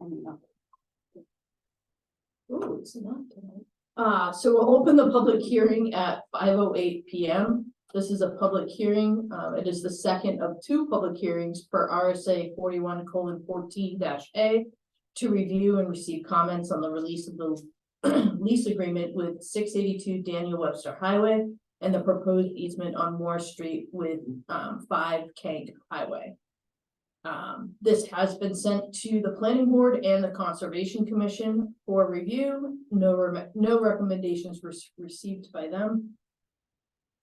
coming up. Ooh, it's not tonight. So we'll open the public hearing at 5:08 p.m. This is a public hearing. It is the second of two public hearings per RSA 41:14-A to review and receive comments on the release of the lease agreement with 682 Daniel Webster Highway and the proposed easement on Moore Street with 5 Kank Highway. This has been sent to the planning board and the conservation commission for review. No recommendations were received by them.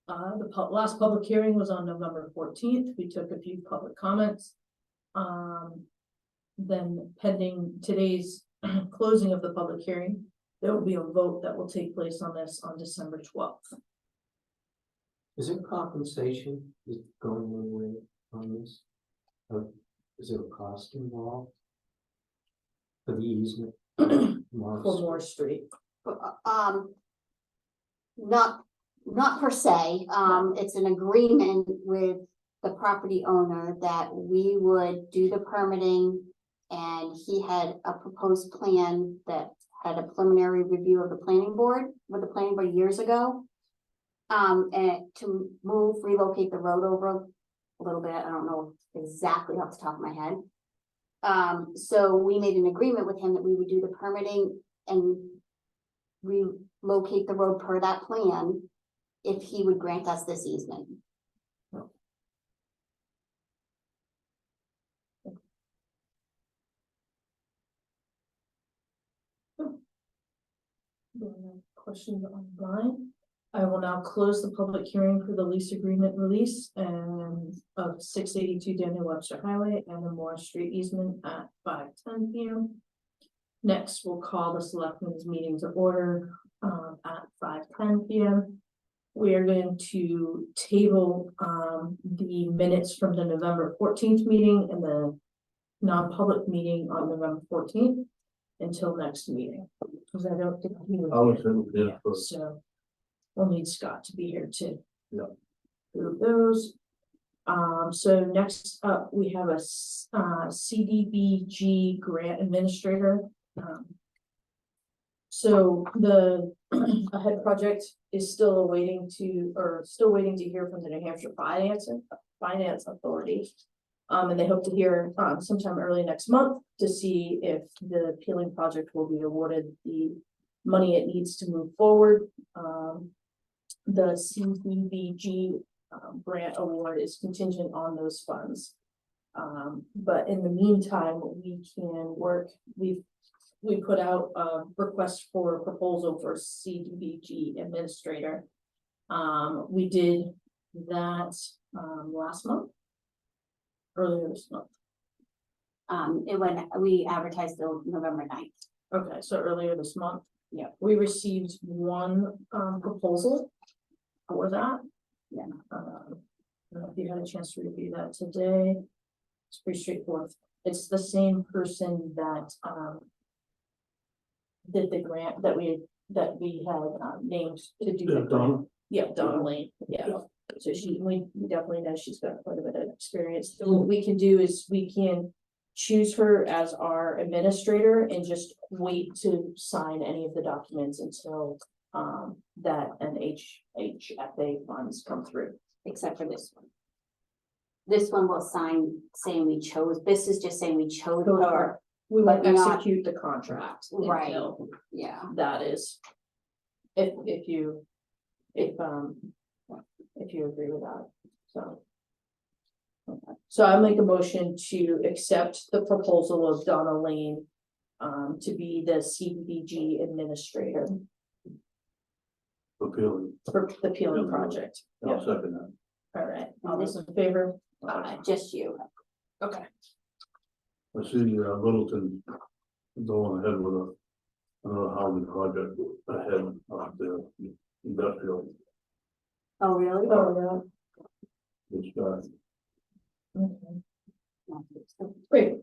The last public hearing was on November 14th. We took a few public comments. Then pending today's closing of the public hearing, there will be a vote that will take place on this on December 12th. Is there compensation going away on this? Is there a cost involved for the easement? For Moore Street. Not per se, it's an agreement with the property owner that we would do the permitting. And he had a proposed plan that had a preliminary review of the planning board, with the planning board years ago. And to relocate the road over a little bit, I don't know exactly off the top of my head. So we made an agreement with him that we would do the permitting and relocate the road per that plan if he would grant us this easement. Questions online? I will now close the public hearing for the lease agreement release and of 682 Daniel Webster Highway and the Moore Street easement at 5:10 p.m. Next, we'll call the selectmen's meeting to order at 5:10 p.m. We are going to table the minutes from the November 14th meeting and the non-public meeting on November 14th until next meeting. Because I don't think he was here. So we'll need Scott to be here to approve those. So next up, we have a CDBG grant administrator. So the ahead project is still waiting to hear from the New Hampshire Finance Authority. And they hope to hear sometime early next month to see if the peeling project will be awarded the money it needs to move forward. The CDBG grant award is contingent on those funds. But in the meantime, we can work. We put out a request for a proposal for CDBG administrator. We did that last month. Earlier this month. We advertised till November 9th. Okay, so earlier this month. Yeah, we received one proposal for that. Yeah. I don't know if you had a chance to review that today. It's pretty straightforward. It's the same person that did the grant that we had named to do the grant. Yeah, Donna Lane. Yeah. So we definitely know she's got quite a bit of experience. So what we can do is we can choose her as our administrator and just wait to sign any of the documents until that NHDOT funds come through. Except for this one. This one will sign saying we chose. This is just saying we chose her. We won't but not- execute the contract. Right. Until Yeah. that is, if you agree with that, so. Okay. So I make a motion to accept the proposal of Donna Lane to be the CDBG administrator Appealing. for the peeling project. I'll second that. All right, all those in favor? Just you. Okay. I see Littleton going ahead with another housing project ahead of the industrial. Oh, really? Oh, Which guy? yeah. Okay. Great.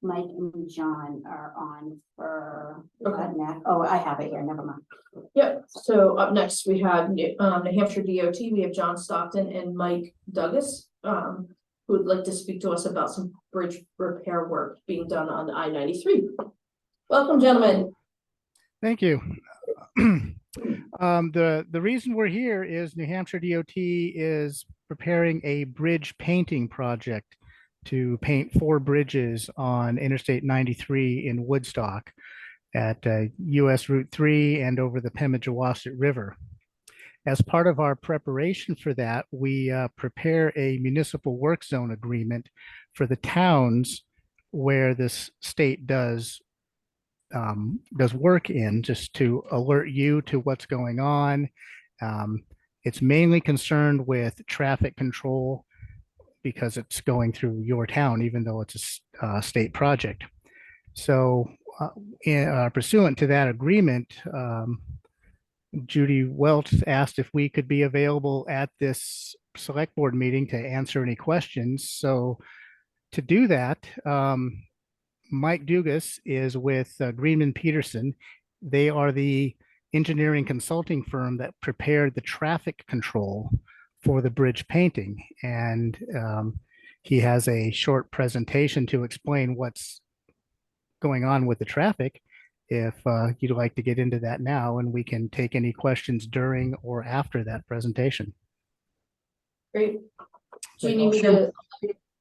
Mike and John are on for. Okay. Oh, I have it here. Never mind. Yep, so up next we have New Hampshire DOT, we have John Stockton and Mike Dugas, who who would like to speak to us about some bridge repair work being done on I-93. Welcome, gentlemen. Thank you. The reason we're here is New Hampshire DOT is preparing a bridge painting project to paint 4 bridges on Interstate 93 in Woodstock at US Route 3 and over the Pemigewasset River. As part of our preparation for that, we prepare a municipal work zone agreement for the towns where this state does work in, just to alert you to what's going on. It's mainly concerned with traffic control because it's going through your town, even though it's a state project. So pursuant to that agreement, Judy Welch asked if we could be available at this select board meeting to answer any questions. So to do that, Mike Dugas is with Greenman Peterson. They are the engineering consulting firm that prepared the traffic control for the bridge painting. And he has a short presentation to explain what's going on with the traffic. If you'd like to get into that now, and we can take any questions during or after that presentation. Great. Do you need me to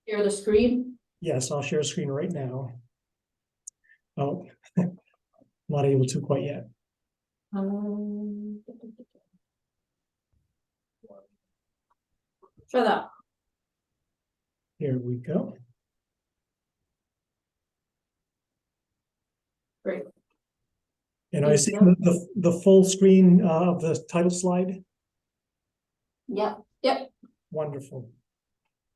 share the screen? Yes, I'll share a screen right now. Oh, not able to quite yet. Try that. Here we go. Great. And I see the full screen of the title slide. Yep. Wonderful.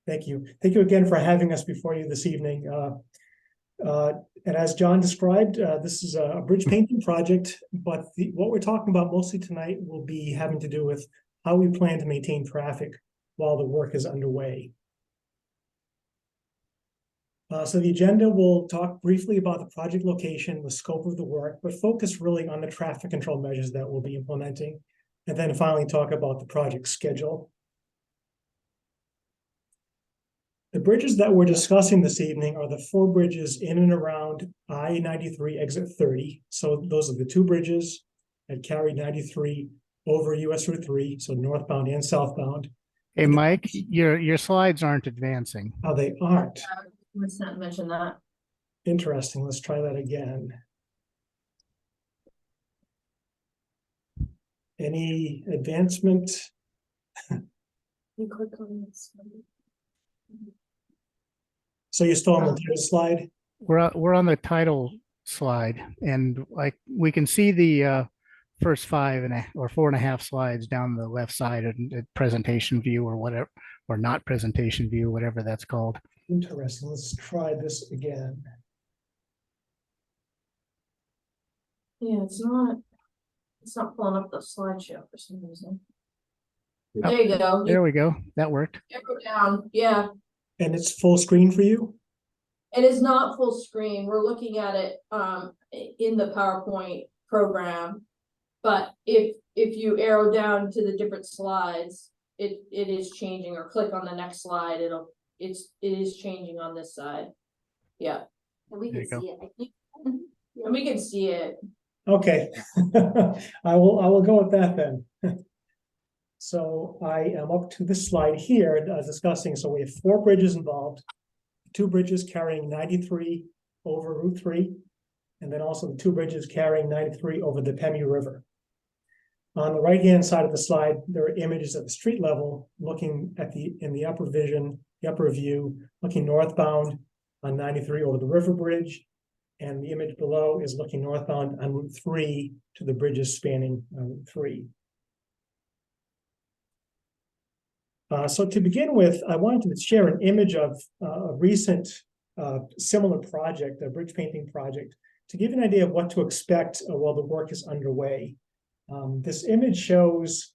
Thank you. Thank you again for having us before you this evening. And as John described, this is a bridge painting project, but what we're talking about mostly tonight will be having to do with how we plan to maintain traffic while the work is underway. So the agenda will talk briefly about the project location, the scope of the work, but focus really on the traffic control measures that we'll be implementing, and then finally talk about the project schedule. The bridges that we're discussing this evening are the 4 bridges in and around I-93 exit 30. So those are the 2 bridges that carry 93 over US Route 3, so northbound and southbound. Hey, Mike, your slides aren't advancing. Oh, they aren't. Let's not mention that. Interesting. Let's try that again. Any advancement? You click on this. So you're still on the title slide? We're on the title slide, and like we can see the first 5 or 4.5 slides down the left side of the presentation view or whatever, or not presentation view, whatever that's called. Interesting. Let's try this again. Yeah, it's not pulling up the slideshow for some reason. Oh, There you go. There we go. That worked. Arrow down. Yeah. And it's full screen for you? It is not full screen. We're looking at it in the PowerPoint program. But if you arrow down to the different slides, it is changing, or click on the next slide, it is changing on this side. Yeah. And we There can you see it, I think. And we can see it. Okay. I will go with that then. So I am up to this slide here discussing, so we have 4 bridges involved, 2 bridges carrying 93 over Route 3, and then also the 2 bridges carrying 93 over the Pemmy River. On the right-hand side of the slide, there are images at the street level looking at in the upper view, looking northbound on 93 over the river bridge, and the image below is looking northbound on Route 3 to the bridges spanning Route 3. So to begin with, I wanted to share an image of a recent similar project, a bridge painting project, to give you an idea of what to expect while the work is underway. This image shows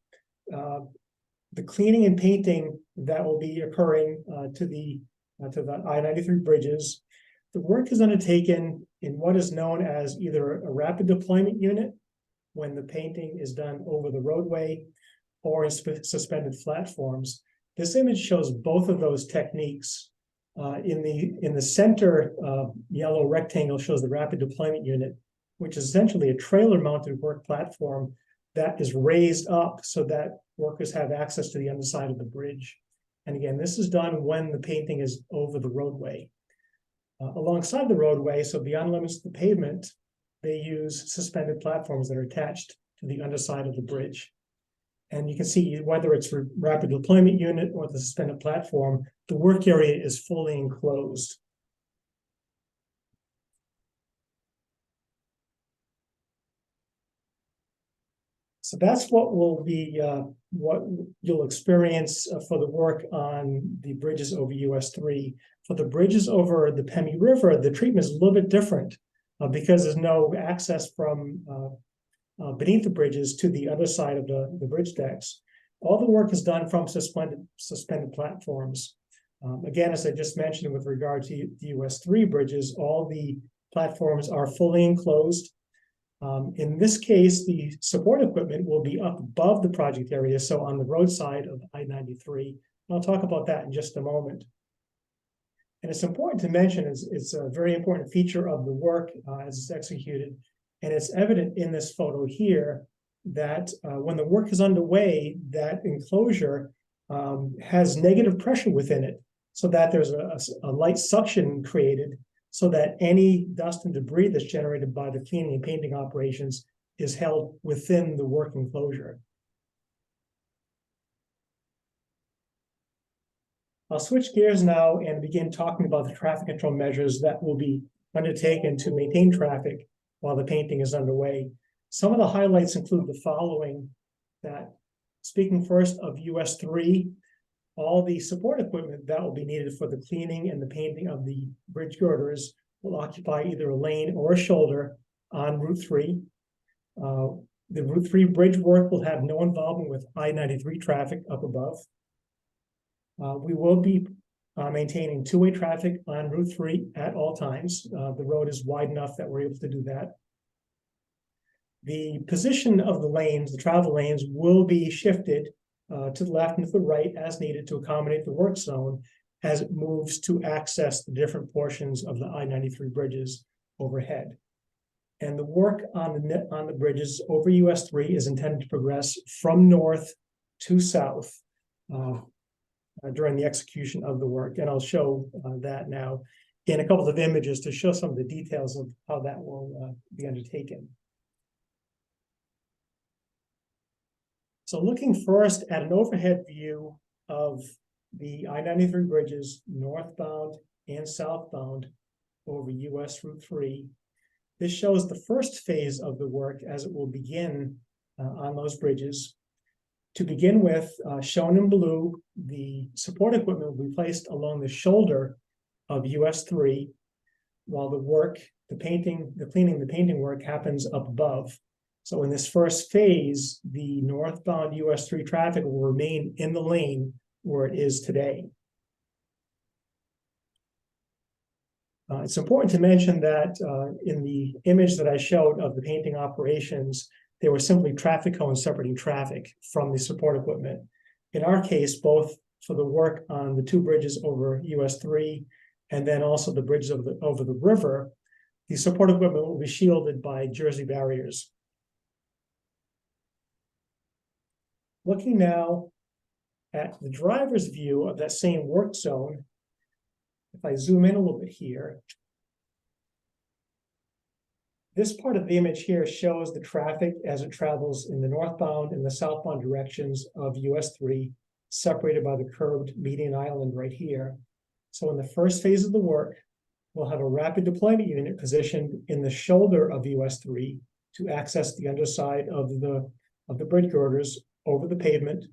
the cleaning and painting that will be occurring to the I-93 bridges. The work is undertaken in what is known as either a rapid deployment unit, when the painting is done over the roadway, or in suspended platforms. This image shows both of those techniques In the center yellow rectangle shows the rapid deployment unit, which is essentially a trailer mounted work platform that is raised up so that workers have access to the underside of the bridge. And again, this is done when the painting is over the roadway. Alongside the roadway, so beyond limits of the pavement, they use suspended platforms that are attached to the underside of the bridge. And you can see whether it's for rapid deployment unit or the suspended platform, the work area is fully enclosed. So that's what will be, what you'll experience for the work on the bridges over US 3. For the bridges over the Pemi River, the treatment is a little bit different because there's no access from beneath the bridges to the other side of the bridge decks. All the work is done from suspended platforms. Again, as I just mentioned with regard to the US 3 bridges, all the platforms are fully enclosed. In this case, the support equipment will be up above the project area, so on the roadside of I-93. I'll talk about that in just a moment. And it's important to mention, it's a very important feature of the work as it's executed. And it's evident in this photo here that when the work is underway, that enclosure has negative pressure within it, so that there's a light suction created so that any dust and debris that's generated by the cleaning and painting operations is held within the work enclosure. I'll switch gears now and begin talking about the traffic control measures that will be undertaken to maintain traffic while the painting is underway. Some of the highlights include the following: that speaking first of US 3, all the support equipment that will be needed for the cleaning and the painting of the bridge girders will occupy either a lane or a shoulder on Route 3. The Route 3 bridge work will have no involvement with I-93 traffic up above. We will be maintaining two-way traffic on Route 3 at all times. The road is wide enough that we're able to do that. The position of the lanes, the travel lanes, will be shifted to the left and to the right as needed to accommodate the work zone as it moves to access the different portions of the I-93 bridges overhead. And the work on the bridges over US 3 is intended to progress from north to south during the execution of the work. And I'll show that now in a couple of images to show some of the details of how that will be undertaken. So looking first at an overhead view of the I-93 bridges northbound and southbound over US Route 3, this shows the first phase of the work as it will begin on those bridges. To begin with, shown in blue, the support equipment will be placed along the shoulder of US 3, while the work, the painting, the cleaning, the painting work happens up above. So in this first phase, the northbound US 3 traffic will remain in the lane where it is today. It's important to mention that in the image that I showed of the painting operations, they were simply traffic cones separating traffic from the support equipment. In our case, both for the work on the two bridges over US 3 and then also the bridges over the river, the support equipment will be shielded by Jersey barriers. Looking now at the driver's view of that same work zone, if I zoom in a little bit here, this part of the image here shows the traffic as it travels in the northbound and the southbound directions of US 3, separated by the curved median island right here. So in the first phase of the work, we'll have a rapid deployment unit positioned in the shoulder of US 3 to access the underside of the bridge girders over the pavement.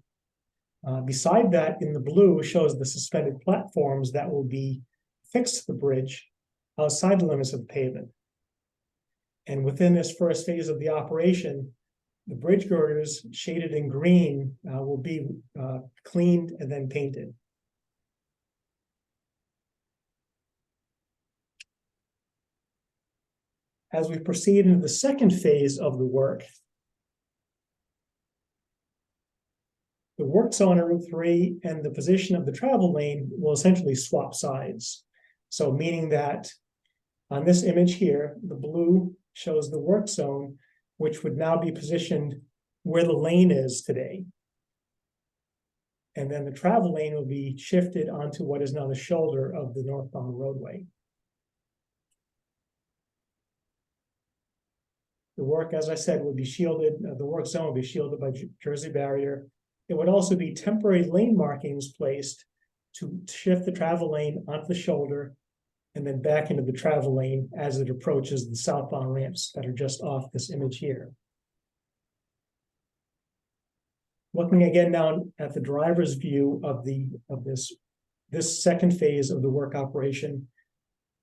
Beside that, in the blue, shows the suspended platforms that will be fixed to the bridge outside the limits of the pavement. And within this first phase of the operation, the bridge girders shaded in green will be cleaned and then painted. As we proceed into the second phase of the work work zone on Route 3 and the position of the travel lane will essentially swap sides. So meaning that on this image here, the blue shows the work zone, which would now be positioned where the lane is today. And then the travel lane will be shifted onto what is now the shoulder of the northbound roadway. The work, as I said, would be shielded, the work zone will be shielded by Jersey barrier. It would also be temporary lane markings placed to shift the travel lane onto the shoulder and then back into the travel lane as it approaches the southbound ramps that are just off this image here. Looking again now at the driver's view of this second phase of the work operation,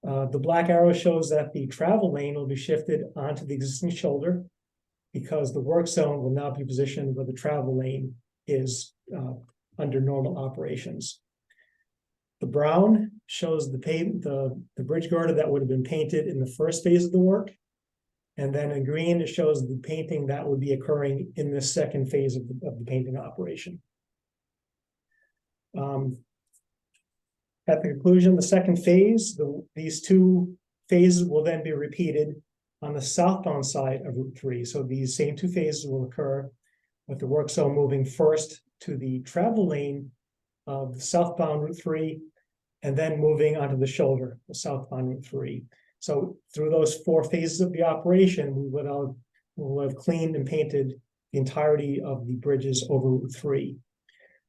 the black arrow shows that the travel lane will be shifted onto the existing shoulder because the work zone will now be positioned where the travel lane is under normal operations. The brown shows the bridge girder that would have been painted in the first phase of the work. And then in green, it shows the painting that would be occurring in the second phase of the painting operation. At the conclusion of the second phase, these two phases will then be repeated on the southbound side of Route 3. So these same two phases will occur with the work zone moving first to the travel lane of the southbound Route 3 and then moving onto the shoulder of southbound Route 3. So through those four phases of the operation, we will have cleaned and painted the entirety of the bridges over Route 3.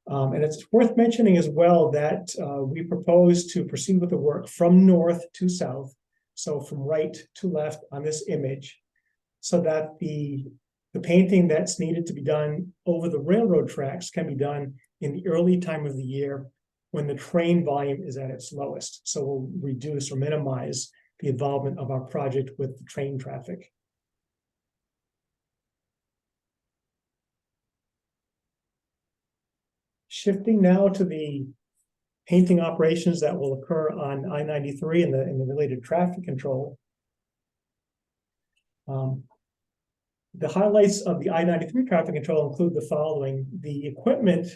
And it's worth mentioning as well that we propose to proceed with the work from north to south, so from right to left on this image, so that the painting that's needed to be done over the railroad tracks can be done in the early time of the year when the train volume is at its lowest. So we'll reduce or minimize the involvement of our project with the train traffic. Shifting now to the painting operations that will occur on I-93 and the related traffic control. The highlights of the I-93 traffic control include the following: the equipment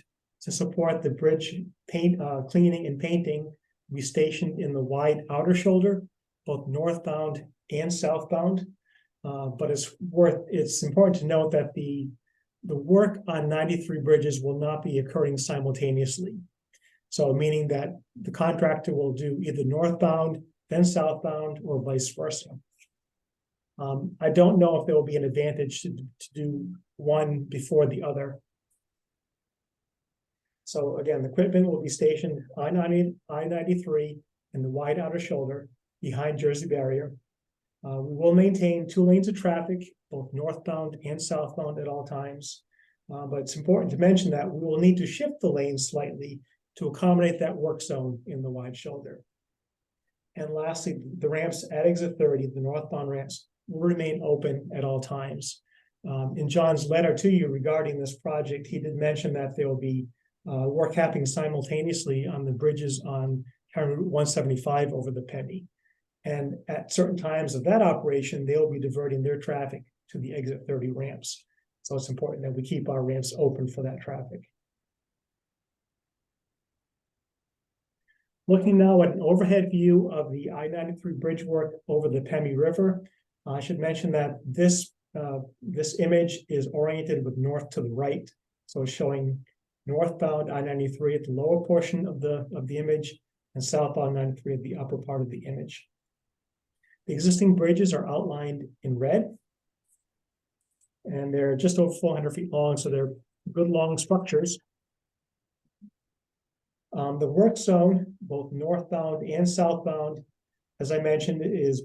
to support the bridge paint, cleaning and painting will be stationed in the wide outer shoulder, both northbound and southbound. But it's important to note that the work on 93 bridges will not be occurring simultaneously. So meaning that the contractor will do either northbound, then southbound, or vice versa. I don't know if there will be an advantage to do one before the other. So again, the equipment will be stationed I-93 in the wide outer shoulder behind Jersey barrier. We will maintain 2 lanes of traffic, both northbound and southbound at all times. But it's important to mention that we will need to shift the lanes slightly to accommodate that work zone in the wide shoulder. And lastly, the ramps at exit 30, the northbound ramps, will remain open at all times. In John's letter to you regarding this project, he did mention that there will be work happening simultaneously on the bridges on Route 175 over the Penny. And at certain times of that operation, they'll be diverting their traffic to the exit 30 ramps. So it's important that we keep our ramps open for that traffic. Looking now at an overhead view of the I-93 bridge work over the Pemi River, I should mention that this image is oriented with north to the right. So it's showing northbound I-93 at the lower portion of the image and southbound 93 at the upper part of the image. The existing bridges are outlined in red, and they're just over 400 feet long, so they're good long structures. The work zone, both northbound and southbound, as I mentioned, is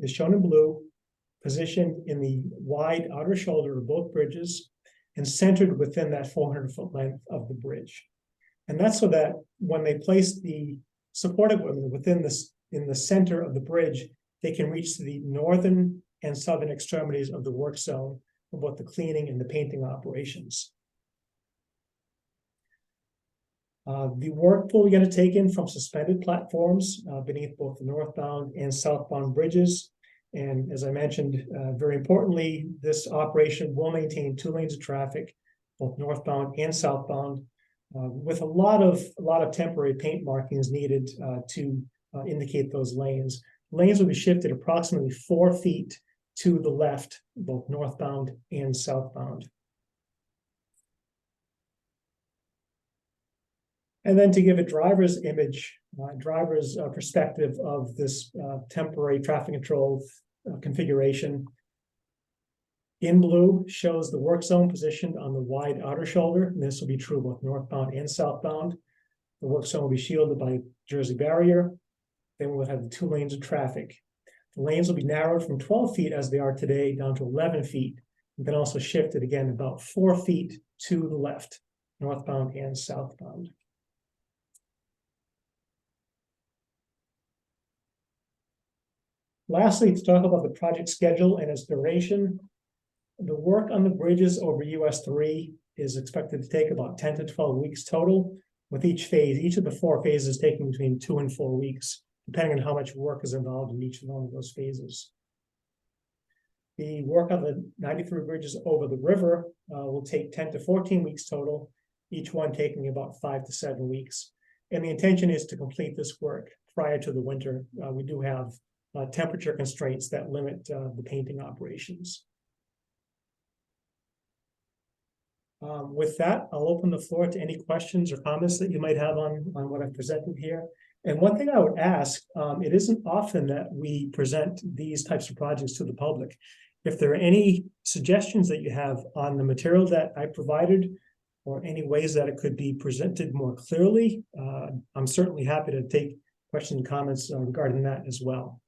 shown in blue, positioned in the wide outer shoulder of both bridges and centered within that 400-foot length of the bridge. And that's so that when they place the support equipment within this, in the center of the bridge, they can reach to the northern and southern extremities of the work zone for both the cleaning and the painting operations. The work will be undertaken from suspended platforms beneath both the northbound and southbound bridges. And as I mentioned, very importantly, this operation will maintain 2 lanes of traffic, both northbound and southbound, with a lot of temporary paint markings needed to indicate those lanes. Lanes will be shifted approximately 4 feet to the left, both northbound and southbound. And then to give a driver's image, driver's perspective of this temporary traffic control configuration. In blue shows the work zone positioned on the wide outer shoulder, and this will be true both northbound and southbound. The work zone will be shielded by Jersey barrier. Then we'll have the 2 lanes of traffic. The lanes will be narrowed from 12 feet as they are today down to 11 feet, and then also shifted again about 4 feet to the left, northbound and southbound. Lastly, to talk about the project schedule and its duration. The work on the bridges over US 3 is expected to take about 10 to 12 weeks total, with each of the 4 phases taking between 2 and 4 weeks, depending on how much work is involved in each one of those phases. The work on the 93 bridges over the river will take 10 to 14 weeks total, each one taking about 5 to 7 weeks. And the intention is to complete this work prior to the winter. We do have temperature constraints that limit the painting operations. With that, I'll open the floor to any questions or comments that you might have on what I've presented here. And one thing I would ask, it isn't often that we present these types of projects to the public. If there are any suggestions that you have on the material that I provided, or any ways that it could be presented more clearly, I'm certainly happy to take questions and comments regarding that as well.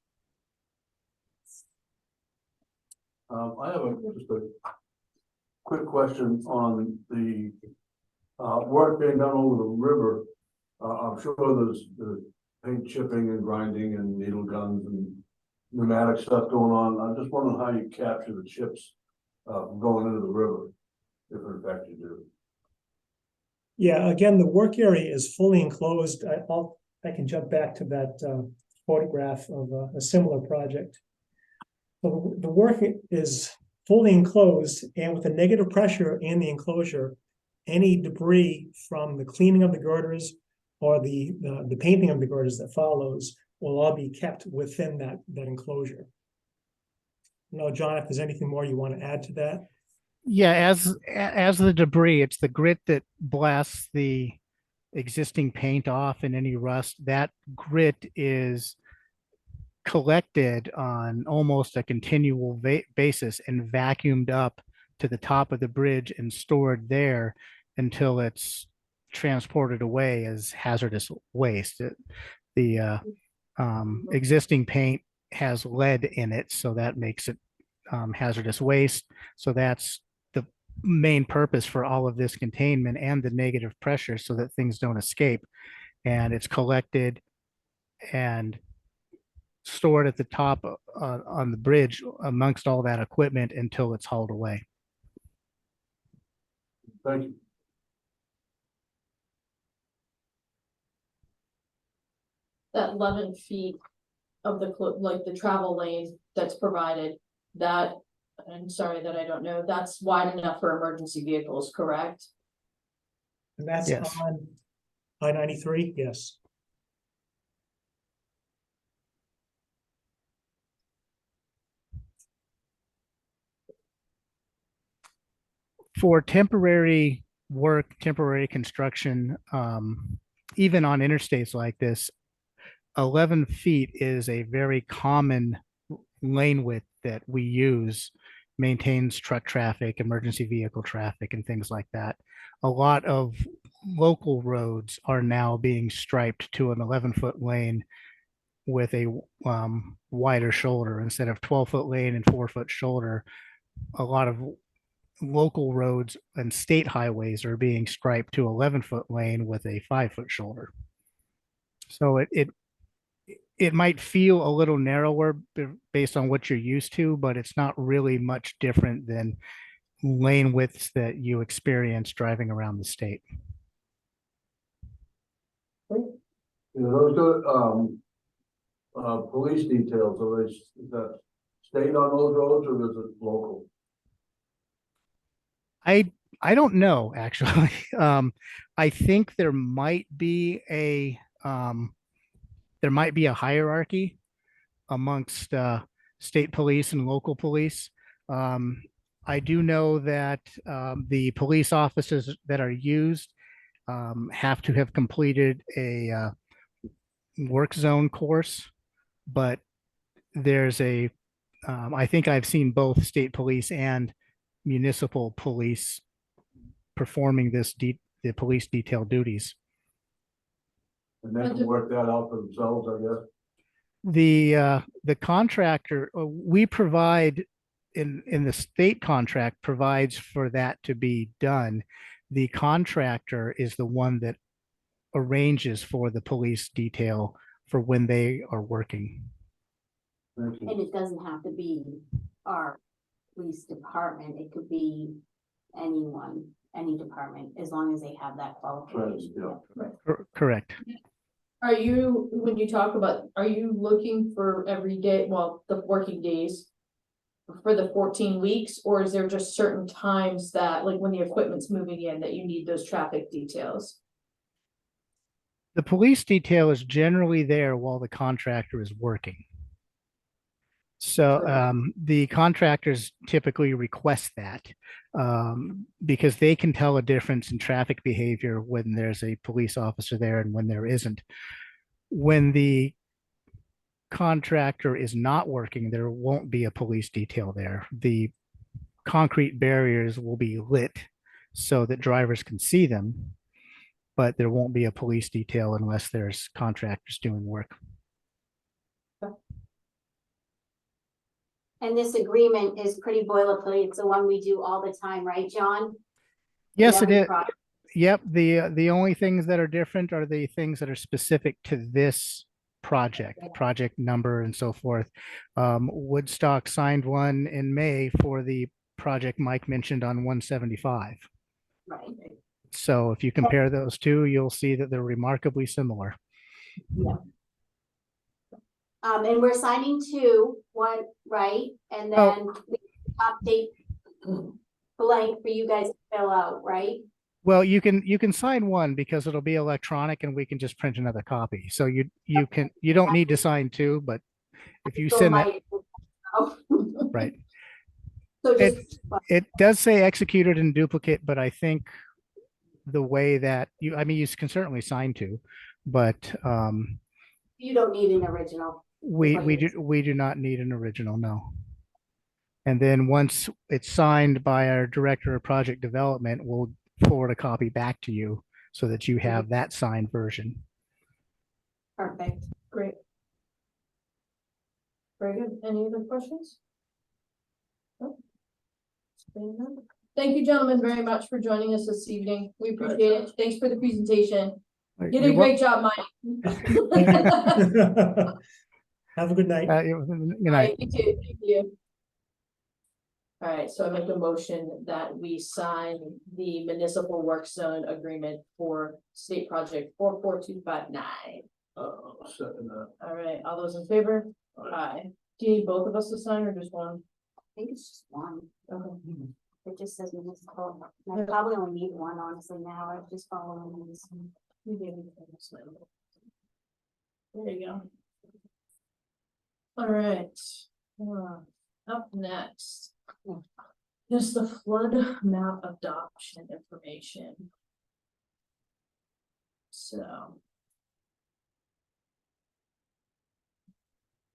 I have just a quick question on the work being done over the river. I'm sure there's paint chipping and grinding and needle guns and pneumatic stuff going on. I'm just wondering how you capture the chips going into the river, if in fact you do. Yeah, again, the work area is fully enclosed. I can jump back to that photograph of a similar project. So the work is fully enclosed, and with the negative pressure in the enclosure, any debris from the cleaning of the girders or the painting of the girders that follows will all be kept within that enclosure. No, John, if there's anything more you want to add to that. Yeah, as the debris, it's the grit that blasts the existing paint off and any rust. That grit is collected on almost a continual basis and vacuumed up to the top of the bridge and stored there until it's transported away as hazardous waste. The existing paint has lead in it, so that makes it hazardous waste. So that's the main purpose for all of this containment and the negative pressure, so that things don't escape. And it's collected and stored at the top on the bridge amongst all that equipment until it's hauled away. Thank you. That 11 feet of the travel lane that's provided, that, I'm sorry that I don't know, that's wide enough for emergency vehicles, correct? And that's Yes. on I-93, yes. For temporary work, temporary construction, even on interstates like this, 11 feet is a very common lane width that we use, maintains truck traffic, emergency vehicle traffic, and things like that. A lot of local roads are now being striped to an 11-foot lane with a wider shoulder instead of 12-foot lane and 4-foot shoulder. A lot of local roads and state highways are being striped to 11-foot lane with a 5-foot shoulder. So it might feel a little narrower based on what you're used to, but it's not really much different than lane widths that you experience driving around the state. You know, those police details, is that state on those roads or is it local? I don't know, actually. I think there might be a hierarchy amongst state police and local police. I do know that the police officers that are used have to have completed a work zone course, but there's I think I've seen both state police and municipal police performing the police detail duties. And they can work that out for themselves, I guess. The contractor, we provide in the state contract provides for that to be done. The contractor is the one that arranges for the police detail for when they are working. Thank you. And it doesn't have to be our police department, it could be anyone, any department, as long as they have that qualification. Yeah. Correct. Are you, when you talk about, are you looking for every day, well, the working days for the 14 weeks, or is there just certain times that, like when the equipment's moving in, that you need those traffic details? The police detail is generally there while the contractor is working. So the contractors typically request that because they can tell a difference in traffic behavior when there's a police officer there and when there isn't. When the contractor is not working, there won't be a police detail there. The concrete barriers will be lit so that drivers can see them, but there won't be a police detail unless there's contractors doing work. And this agreement is pretty boilerplate. It's the one we do all the time, right, John? Yes, it Every is. project. Yep. The only things that are different are the things that are specific to this project number and so forth. Woodstock signed one in May for the project Mike mentioned on 175. Right. So if you compare those two, you'll see that they're remarkably similar. Yeah. And we're signing one, right? And then the top date blank for you guys to fill out, right? Well, you can sign one because it'll be electronic and we can just print another copy. So you don't need to sign two, but if you send that, right. So just, It does say executed in duplicate, but I think the way that you can certainly sign two, but you don't need an original. we do not need an original, no. And then once it's signed by our director of project development, we'll forward a copy back to you so that you have that signed version. Perfect. Great. Very good. Any other questions? No? Thank you, gentlemen, very much for joining us this evening. We appreciate it. Thanks for the presentation. You did a great job, Mike. Have a good night. Good All night. right, you too. Thank you. All right, so I make a motion that we sign the municipal work zone agreement for state project 44259. Second that. All right, all those in favor? Aye. Do you need both of us to sign or just one? I think it's just one. Okay. It just says municipal. I probably only need one, honestly, now. I'm just following these. There you go. All right. Up next is the flood map adoption information. So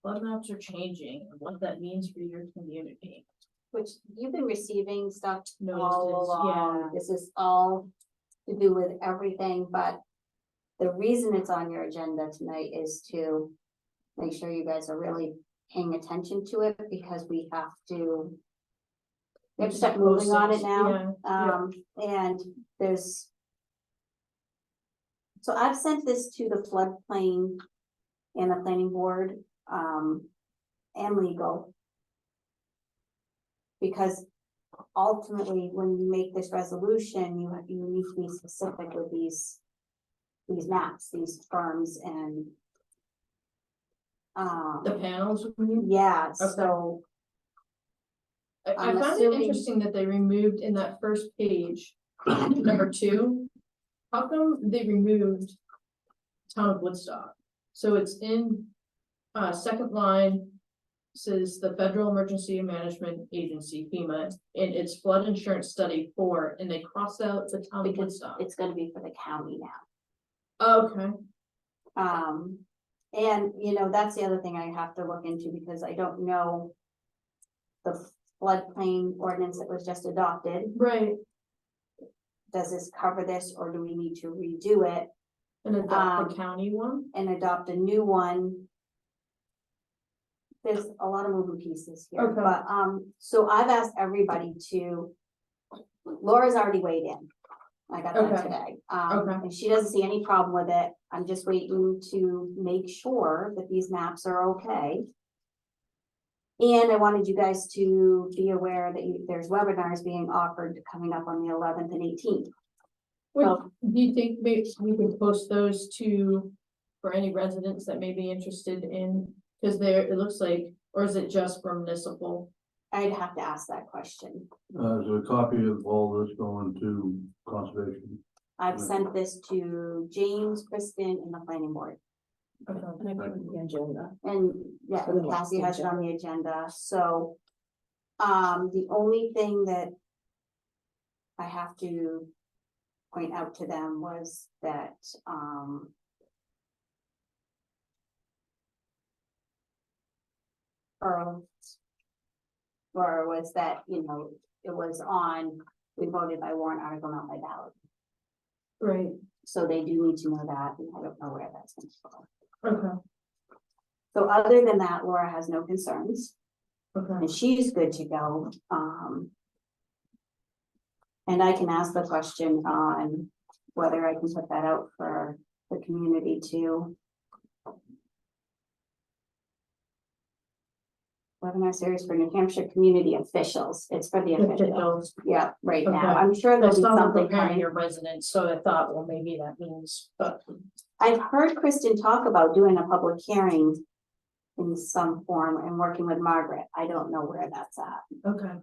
flood maps are changing and what that means for your community. Which you've been receiving stuff Notices, all along. This is all to do with everything, but the reason it's on your agenda tonight is to make sure you guys are really paying attention to it, because we have to start moving on it now. And there's, so I've sent this to the floodplain and the planning board, and legal. Because ultimately, when you make this resolution, you need to be specific with these maps, these firms, and The panels, you mean? yeah, Okay. so I I'm found it assuming- interesting that they removed in that first page, number 2. How come they removed Town of Woodstock? So it's in, second line, says the Federal Emergency Management Agency, FEMA, and it's flood insurance study 4, and they crossed out the Town of Because Woodstock. it's gonna be for the county now. Okay, And you know, that's the other thing I have to look into because I don't know. The floodplain ordinance that was just adopted, right, does this cover this or do we need to redo it and adopt the Um, county one? and adopt a new one? There's a lot of moving pieces here, Okay. but so I've asked everybody to. Laura's already weighed in. I got that Okay. today. Okay. And she doesn't see any problem with it. I'm just waiting to make sure that these maps are okay. And I wanted you guys to be aware that there's webinars being offered coming up on the 11th and 18th. Would, do you think maybe we could post those to, for any residents that may be interested in, because there, it looks like, or is it just for municipal? I'd have to ask that question. There's a copy of all this going to conservation. I've sent this to James, Kristen, and the planning board. Okay. And yeah, Put it on Cassie the has it on the agenda, so. The only thing that. I have to point out to them was that, Or was that, you know, it was on, we voted by warrant article, not by ballot. Right, So they do need to know that, and I don't know where that's going to go. okay, So other than that, Laura has no concerns. okay. And she's good to go, and I can ask the question on whether I can put that out for the community too. Webinar series for New Hampshire community officials, it's for the officials, yeah, right now, Okay. I'm sure there'll That's be not something preparing coming. your residents, so I thought, well, maybe that means, but, I've heard Kristen talk about doing a public hearing in some form and working with Margaret, I don't know where that's at. okay,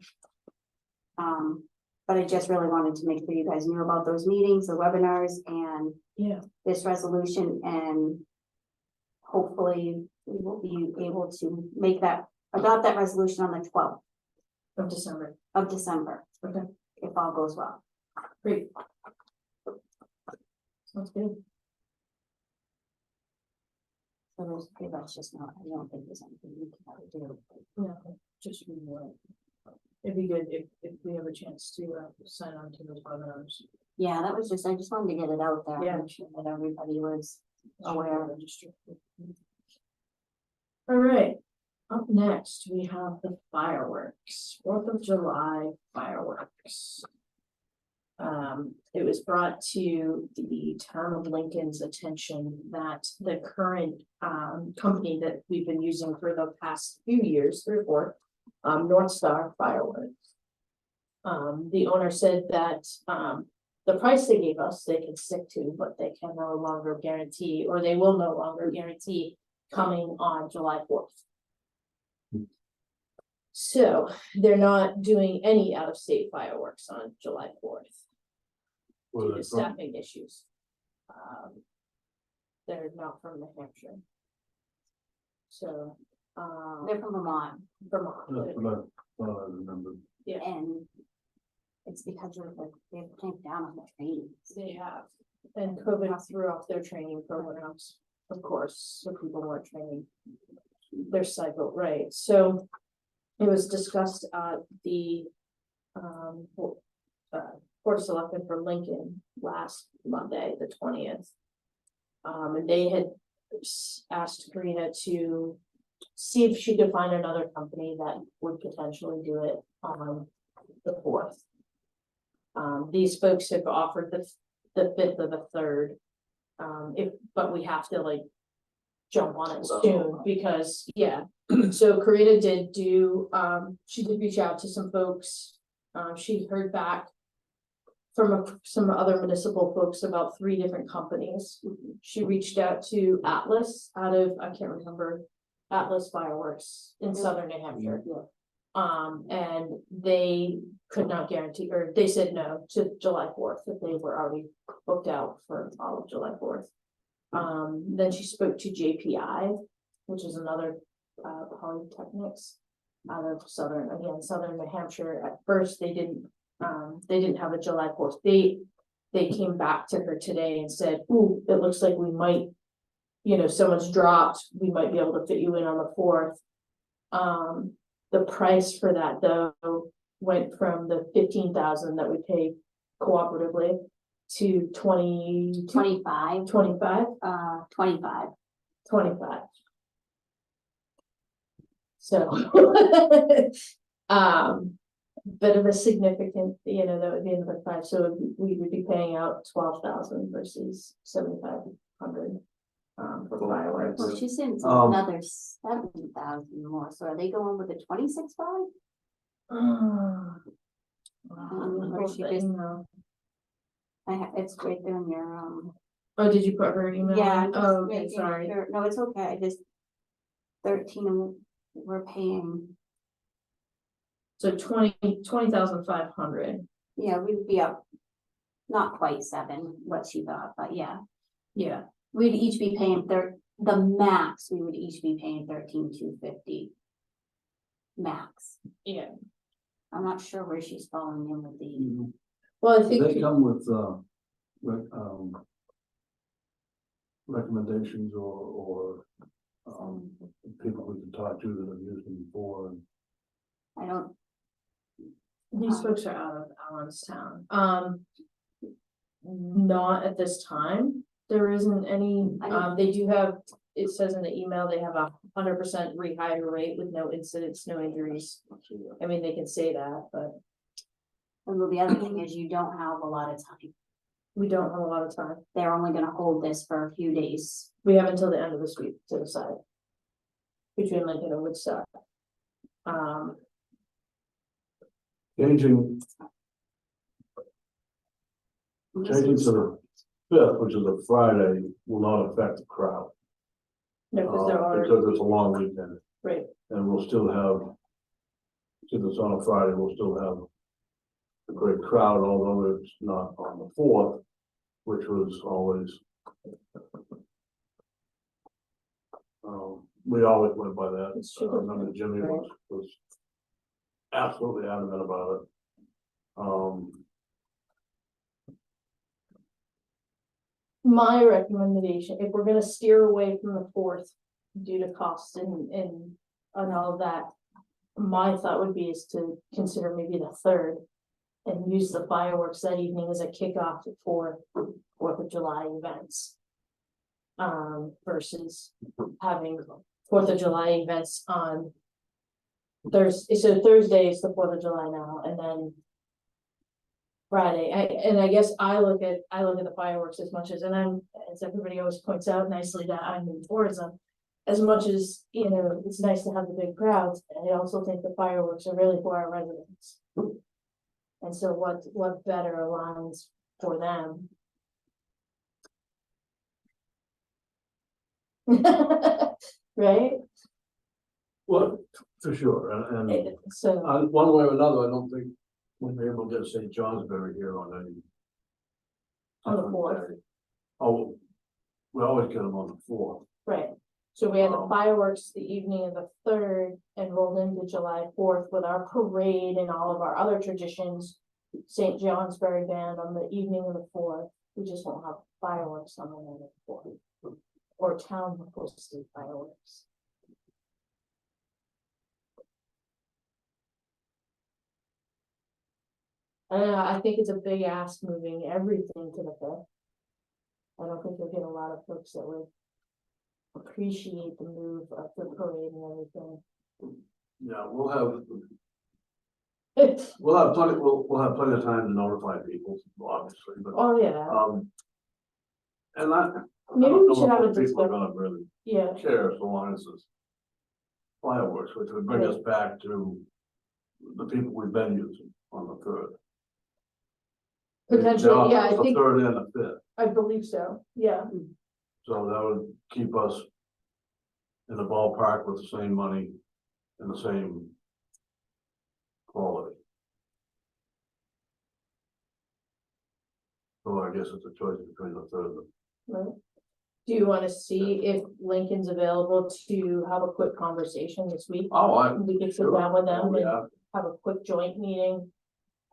But I just really wanted to make sure you guys knew about those meetings, the webinars, and yeah, this resolution, and hopefully we will be able to adopt that resolution on the 12th of December, of December. Okay. If all goes well. great. Sounds good. So there's pretty much just not, I don't think there's anything we can really do. Yeah, just read more. It'd be good if we have a chance to sign on to those webinars. Yeah, that was just, I just wanted to get it out there. Yeah. Make sure that everybody was aware. All right, up next, we have the fireworks, 4th of July fireworks. It was brought to the town of Lincoln's attention that the current company that we've been using for the past few years, 3 or 4, North Star Fireworks. The owner said that the price they gave us, they can stick to, but they can no longer guarantee, or they will no longer guarantee coming on July 4th. So they're not doing any out-of-state fireworks on July 4th Where due they're to from. staffing issues. They're not from New Hampshire. So, They're from Vermont, Vermont, That's what I remember. and it's because of like, they've clamped down on the trains. they have, and COVID threw off their training programs, of course, so people weren't training their cycle, right, so it was discussed at the Board of Selectmen for Lincoln last Monday, the 20th. And they had asked Karina to see if she could find another company that would potentially do it on the 4th. These folks have offered the 5th or the 3rd. But we have to like jump on it soon because, yeah. So Karina did do, she did reach out to some folks. She heard back from some other municipal folks about 3 different companies. She reached out to Atlas out of, I can't remember, Atlas Fireworks in southern New Hampshire. And they could not guarantee, or they said no to July 4th, that they were already booked out for all of July 4th. Then she spoke to JPI, which is another polytechnics out of southern New Hampshire. At first, they didn't have a July 4th date. They came back to her today and said, ooh, it looks like we might, someone's dropped, we might be able to fit you in on the 4th. The price for that though went from the 15,000 that we pay cooperatively to 25, 25. 25. So, bit of a significant, that would be another 5, so we would be paying out 12,000 versus 7,500 for fireworks. Well, she said Um, another 7,000 more, so are they going with the 26.5? Or she just- It's right there in your, Oh, did you put her email? yeah, in? I'm just Oh, okay, making sorry. sure. No, it's okay, I just 13 we're paying, So 20,500. yeah, we would be up. Not quite 7, what she thought, but yeah, Yeah, we'd each be paying the max, we would each be paying 13,250. Max, yeah. I'm not sure where she's falling in with the, Well, I Do think. they come with, recommendations or, people we can talk to that have used them before and. I don't, These folks are out of Allenstown. Not at this time. There isn't any, I don't- they do have, it says in the email, they have 100% rehire rate with no incidents, no injuries. I mean, they can say that, but and the other thing is you don't have a lot of time. we don't have a lot of time. They're only gonna hold this for a few days. We have until the end of this week to decide. Between Lincoln and Woodstock. Changing to the 5th, which is a Friday, will not affect the crowd. No, because there are, Because it's a long weekend, right, and we'll still have, since it's on a Friday, we'll still have a great crowd, although it's not on the 4th, which was always. We always went by that. It's true. I remember Jimmy was absolutely adamant about it. my recommendation, if we're gonna steer away from the 4th due to costs and all of that. My thought would be is to consider maybe the 3rd and use the fireworks that evening as a kickoff for 4th of July events. Versus having 4th of July events on Thursday, so Thursday is the 4th of July now, and then Friday, I guess I look at the fireworks as much as, as everybody always points out nicely, that I'm in tourism. As much as, it's nice to have the big crowds, I also think the fireworks are really for our residents. And so what better aligns for them? Right? Well, for sure, and So, one way or another, I don't think we'll be able to get St. Johnsbury here on any. On the 4th. Oh, we always get them on the 4th. right, so we had the fireworks the evening of the 3rd and rolled into July 4th with our parade and all of our other traditions. St. Johnsbury band on the evening of the 4th, we just won't have fireworks on the night of the 4th. Or town posted fireworks. I don't know, I think it's a big ask moving everything to the 5th. I don't think you'll get a lot of folks that would appreciate the move of the parade and everything. Yeah, we'll have plenty of time to notify people, obviously, but, Oh, yeah, and I maybe don't we should know have a if people are discussion, gonna really yeah, care so long as it's fireworks, which would bring us back to the people we've been using on the 3rd. potentially, yeah, I The think, 3rd and the 5th, I believe so, yeah, so that would keep us in the ballpark with the same money and the same quality. So I guess it's a choice between the third and Right. Do you wanna see if Lincoln's available to have a quick conversation this week? We can sit down with them and have a quick joint meeting.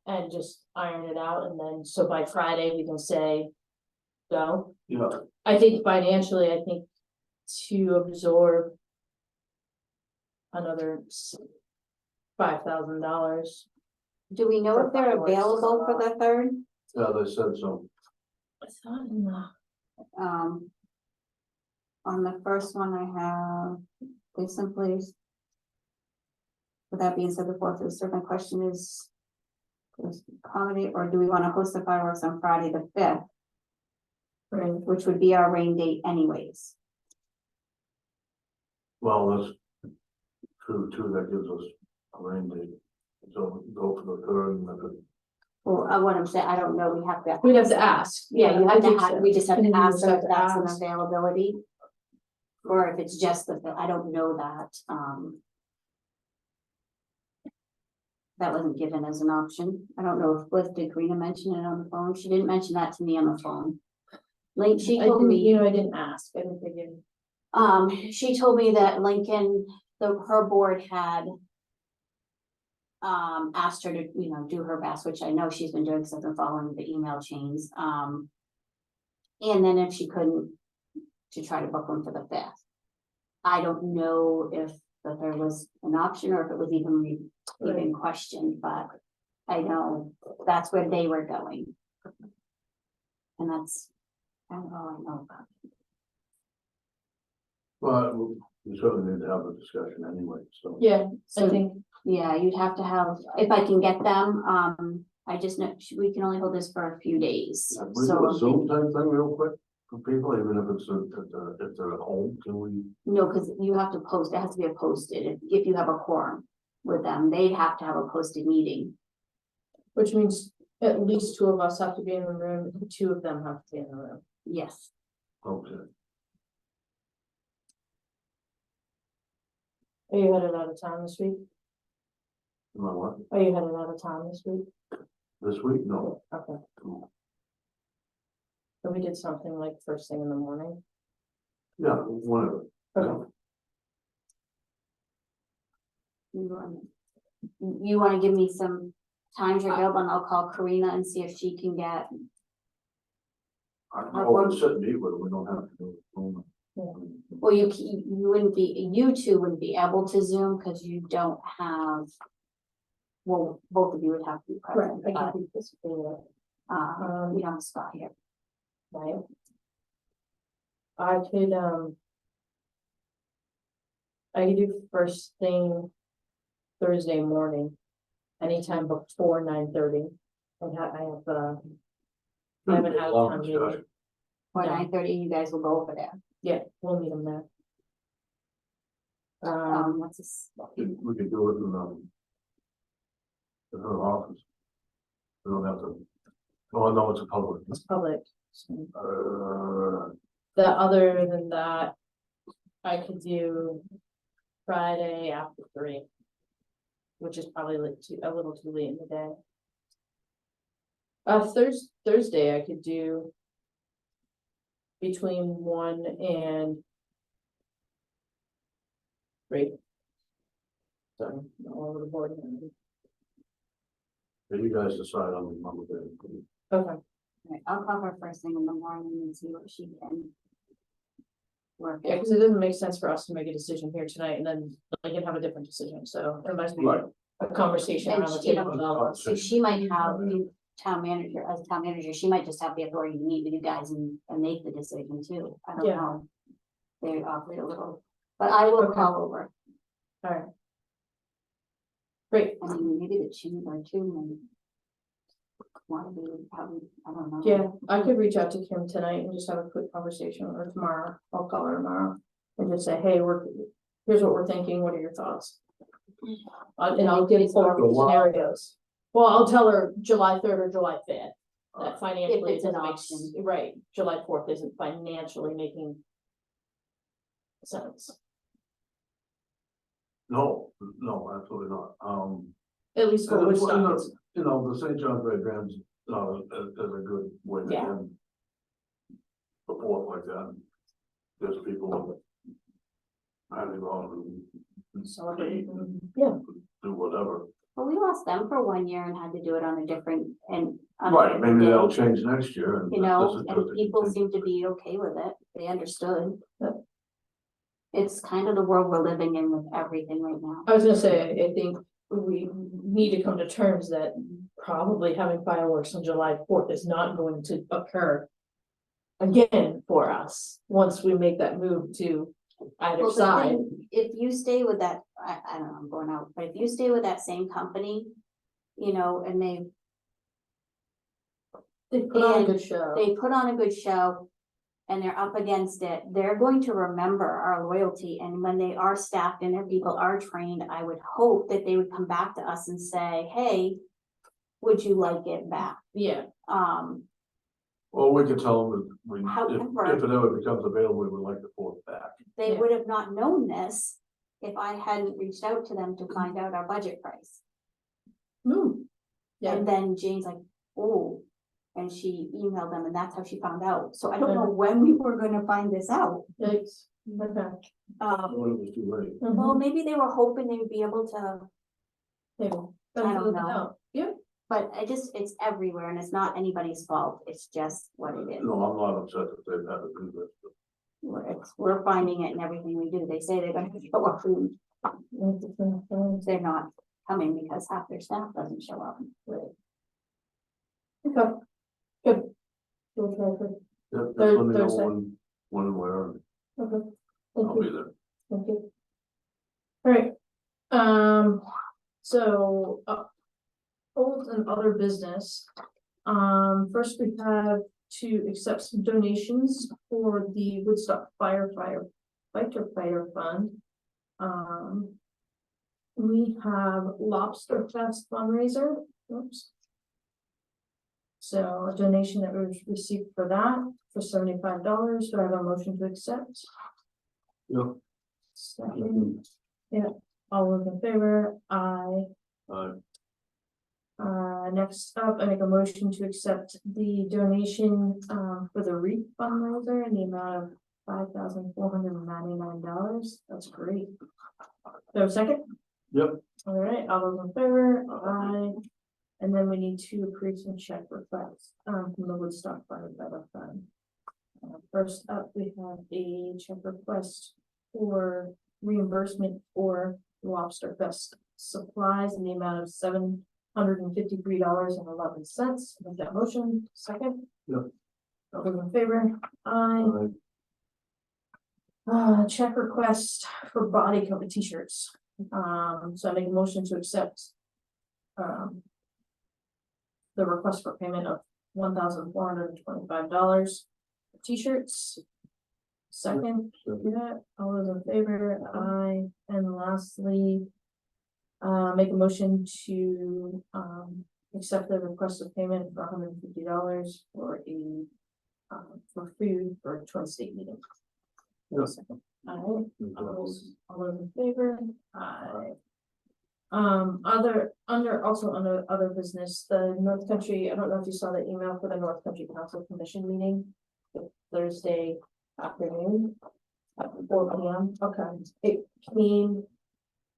And just iron it out, and then, so by Friday, we can say, go. Yeah, I think financially, I think to absorb another $5,000. Do we know if they're Fireworks. available for the third? yeah, they said so. I thought in the, On the first one I have, they simply. With that being said, the fourth is certain question is. Accommodate, or do we want to host the fireworks on Friday the fifth, right, which would be our rain date anyways? Well, that's true, that gives us a rain date. So go for the third and the, Well, what I'm saying, I don't know, we have to. we'd have to ask. Yeah, you I have to think have, so. we just have to We ask just them have if to that's an ask. availability. Or if it's just I don't know that, that wasn't given as an option. I don't know if did Karina mention it on the phone? She didn't mention that to me on the phone. Like, she I told didn't, me, I didn't ask, I didn't think it. she told me that Lincoln, her board had. Asked her to, do her best, which I know she's been doing, because I've been following the email chains, and then if she couldn't, to try to book them for the fifth. I don't know if that there was an option, or if it was even questioned, but I know that's where they were going. And that's kind of all I know about it. well, we certainly need to have a discussion anyway, so. Yeah, I So, think, yeah, you'd have to have, if I can get them, I just know we can only hold this for a few days. We So do a I'm Zoom thinking- type thing real quick for people, even if it's, if they're at home, can we? No, because you have to post, it has to be a posted, if you have a quorum with them, they'd have to have a posted meeting. which means at least two of us have to be in the room, and two of them have to be in the room. Yes, Okay, Are you headed out of town this week? you know what, Are you headed out of town this week? this week, no, Okay. So we did something like first thing in the morning. yeah, whatever. Okay. you want to give me some times you're available, and I'll call Karina and see if she can get, I can go and sit and meet with them, we don't have to do it. well, you two wouldn't be able to Zoom, because you don't have. Well, both of you would have to be present, I but, can keep this for we don't have a spot here. right. I could do first thing Thursday morning, anytime before 9:30. I haven't had a Long time discussion. meeting. Or No. 9:30, you guys will go over there. Yeah, we'll meet them there. What's this? We could do it in her office. We don't have to, oh, no, it's a public. It's public. Uh, Other than that, I could do Friday after 3. Which is probably a little too late in the day. Thursday I could do between 1 and 3. Sorry, all over the board. you guys decide on the number. Okay, Right, I'll call her first thing in the morning and see what she can. Work yeah, out. because it doesn't make sense for us to make a decision here tonight and then I can have a different decision, so it must be Right. a conversation And around the she, table. with all of us. so she might have, town manager, as a town manager, she might just have the authority to meet with you guys and make the decision too. I don't Yeah. know. They operate a little, but I will Okay. call over. Alright. Great, I mean, maybe the two or two and. Want to be probably, I don't know. yeah, I could reach out to Kim tonight and just have a quick conversation, or tomorrow, I'll call her tomorrow. And just say, hey, here's what we're thinking, what are your thoughts? And I'll give 4 scenarios. Well, I'll tell her July 3rd or July 5th. That financially If it's an doesn't make option. right, July 4th isn't financially making sense. No, absolutely not. At least for And it's, Woodstock. It's- you know, the St. John's Red Grams, is a good way to Yeah. end. Support like that. There's people. Having on Celebrate. Yeah, do whatever. Well, we lost them for 1 year and had to do it on a different and. on a Right, different maybe day, that'll change next year and. You this know, is and just a people continu- seem to be okay with it. They understood. Yep. It's kind of the world we're living in with everything right now. I was gonna say, I think we need to come to terms that probably having fireworks on July 4th is not going to occur again for us, once we make that move to either Well, the side. thing, if you stay with that, I don't know, I'm going out, but if you stay with that same company, you know, and They put on a and good show. they put on a good show and they're up against it, they're going to remember our loyalty. And when they are staffed and their people are trained, I would hope that they would come back to us and say, hey, would you like it back? Yeah, Or we could tell them that we, However- if it ever becomes available, we would like the fourth back. they Yeah. would have not known this if I hadn't reached out to them to find out our budget price. yeah, And then Jane's like, oh, and she emailed them and that's how she found out. So I don't know Yeah. when we were gonna find this out. yikes. Okay. When it was too late. Well, maybe they were hoping they would be able to, Maybe. I don't know. Yeah, but it's everywhere and it's not anybody's fault. It's just what it is. No, I'm not upset that they've had to do this. We're finding it in everything we do. They say they're gonna show up and they're not coming because half their staff doesn't show up. okay, good. We'll try for- Yep, just Thurs- let me know Thursday. when and where, and Okay, thank I'll you. be there. Thank you. All right, so, old and other business. First we have to accept some donations for the Woodstock Firefighter Fund. We have Lobster Fest fundraiser, oops. So a donation that was received for that for $75. Do I have a motion to accept? Yep. Second, all those in favor, aye. Uh, Next up, I make a motion to accept the donation, for the Wreath Fundraiser in the amount of $5,499. That's great. So second? Yep. All right, all those in favor, aye. And then we need to approve some check requests, from the Woodstock Firefighter Fund. First up, we have a check request for reimbursement for Lobster Fest supplies in the amount of $753.11. Make that motion, second? Yep. All those in favor? Aye. Check request for body cover t-shirts. So I make a motion to accept the request for payment of $1,425 for t-shirts. Second, yeah, all those in favor, aye. And lastly, make a motion to accept the request of payment for $150 for for food for a Twin State meeting. Yep. Second. All those in favor, aye. Under other business, the North Country, I don't know if you saw the email for the North Country Council Commission meeting. Thursday afternoon at 4 p.m. Okay, it came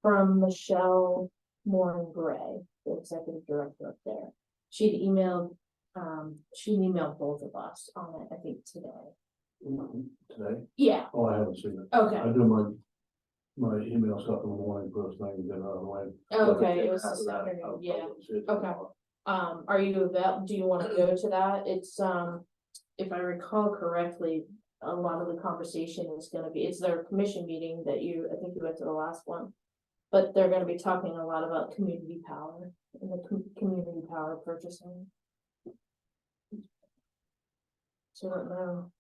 from Michelle Moore Gray, the executive director up there. She'd emailed both of us on it, I think today. Today? Yeah, Oh, I haven't seen it. okay, I do my email stuff in the morning first thing, and then out of the way. okay, it was After this that, afternoon, I'll yeah. see it Okay. tomorrow. Are you do you want to go to that? It's, if I recall correctly, a lot of the conversation is gonna be, it's their commission meeting that I think you went to the last one. But they're gonna be talking a lot about community power and the community power purchasing. So I don't know.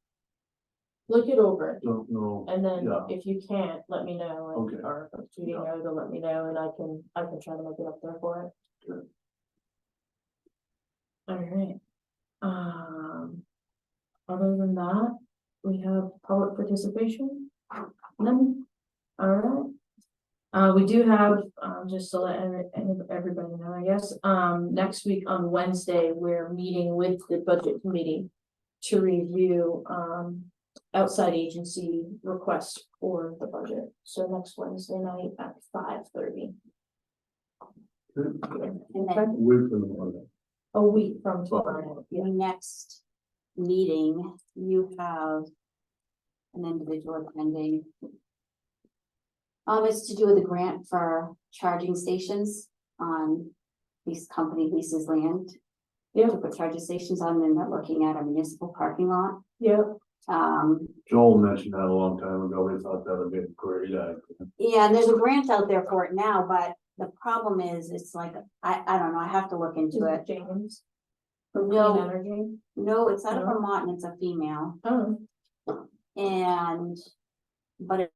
Look it over, Don't know, and then Yeah. if you can't, let me know, and- Okay. or if you Yeah. know to let me know, and I can try to make it up there for it. Good. All right. Other than that, we have public participation. None. All right. We do have, just to let everybody know, I guess, next week on Wednesday, we're meeting with the budget committee to review, outside agency requests for the budget. So next Wednesday night at 5:30. And then We're gonna want that. A week from tomorrow. the next meeting, you have an individual attending. It's to do with a grant for charging stations on these company leases land. Yeah. To put charging stations on, and they're looking at a municipal parking lot. Yeah, Joel mentioned that a long time ago, we thought that would be a great idea. yeah, and there's a grant out there for it now, but the problem is, it's like, I don't know, I have to look into it. James. For No. clean energy. No, it's out of No. Vermont and it's a female, Oh, and, but